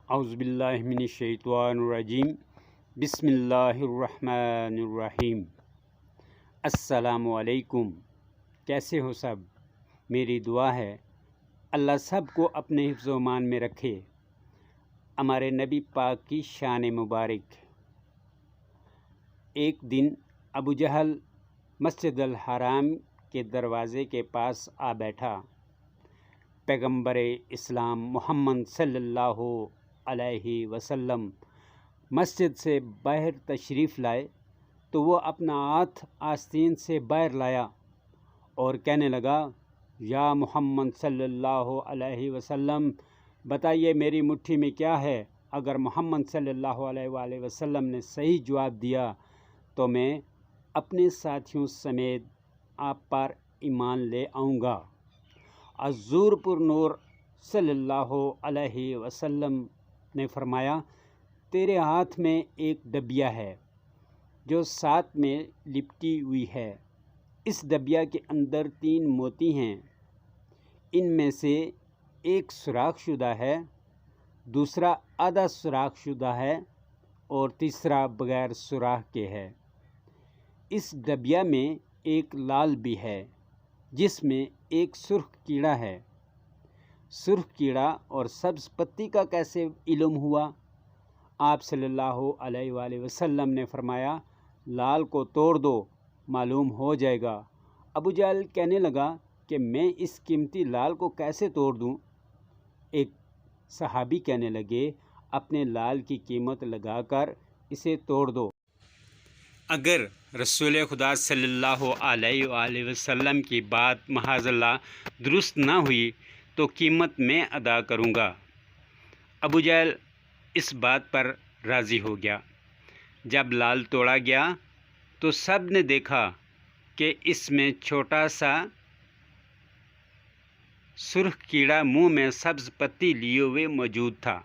اعوذ باللہ من الشیطان الرجیم بسم اللہ الرحمن الرحیم۔ السلام علیکم، کیسے ہو سب؟ میری دعا ہے اللہ سب کو اپنے حفظ و امان میں رکھے۔ ہمارے نبی پاک کی شان مبارک۔ ایک دن ابو جہل مسجد الحرام کے دروازے کے پاس آ بیٹھا۔ پیغمبر اسلام محمد صلی اللہ علیہ وسلم مسجد سے باہر تشریف لائے تو وہ اپنا ہاتھ آستین سے باہر لایا اور کہنے لگا، یا محمد صلی اللہ علیہ وسلم، بتائیے میری مٹھی میں کیا ہے؟ اگر محمد صلی اللہ علیہ وآلہ وسلم نے صحیح جواب دیا تو میں اپنے ساتھیوں سمیت آپ پر ایمان لے آؤں گا۔ حضور پر نور صلی اللہ علیہ وسلم نے فرمایا، تیرے ہاتھ میں ایک ڈبیا ہے جو ساتھ میں لپٹی ہوئی ہے۔ اس ڈبیا کے اندر 3 موتی ہیں، ان میں سے ایک سوراخ شدہ ہے، دوسرا آدھا سوراخ شدہ ہے اور تیسرا بغیر سوراخ کے ہے۔ اس ڈبیا میں ایک لال بھی ہے جس میں ایک سرخ کیڑا ہے۔ سرخ کیڑا اور سبز پتی کا کیسے علم ہوا؟ آپ صلی اللہ علیہ وآلہ وسلم نے فرمایا، لال کو توڑ دو، معلوم ہو جائے گا۔ ابو جہل کہنے لگا کہ میں اس قیمتی لال کو کیسے توڑ دوں؟ ایک صحابی کہنے لگے، اپنے لال کی قیمت لگا کر اسے توڑ دو۔ اگر رسول خدا صلی اللہ علیہ وآلہ وسلم کی بات معاذ اللہ درست نہ ہوئی تو قیمت میں ادا کروں گا۔ ابو جہل اس بات پر راضی ہو گیا۔ جب لال توڑا گیا تو سب نے دیکھا کہ اس میں چھوٹا سا سرخ کیڑا منہ میں سبز پتی لیے ہوئے موجود تھا۔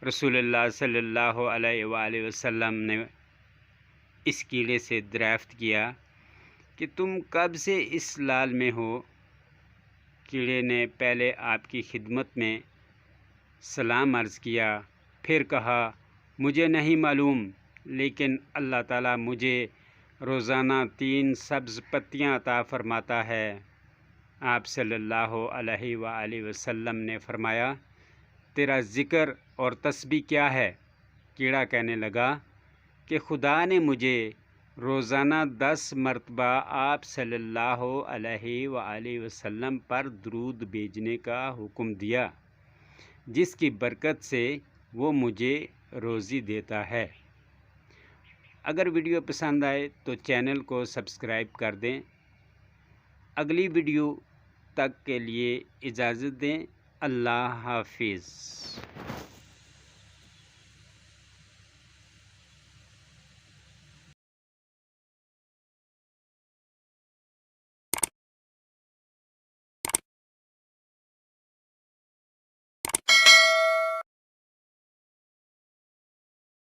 رسول اللہ صلی اللہ علیہ وآلہ وسلم نے اس کیڑے سے دریافت کیا کہ تم کب سے اس لال میں ہو؟ کیڑے نے پہلے آپ کی خدمت میں سلام عرض کیا، پھر کہا، مجھے نہیں معلوم، لیکن اللہ تعالیٰ مجھے روزانہ 3 سبز پتیاں عطا فرماتا ہے۔ آپ صلی اللہ علیہ وآلہ وسلم نے فرمایا، تیرا ذکر اور تسبیح کیا ہے؟ کیڑا کہنے لگا کہ خدا نے مجھے روزانہ 10 مرتبہ آپ صلی اللہ علیہ وآلہ وسلم پر درود بھیجنے کا حکم دیا، جس کی برکت سے وہ مجھے روزی دیتا ہے۔ اگر ویڈیو پسند آئے تو چینل کو سبسکرائب کر دیں۔ اگلی ویڈیو تک کے لیے اجازت دیں۔ اللہ حافظ۔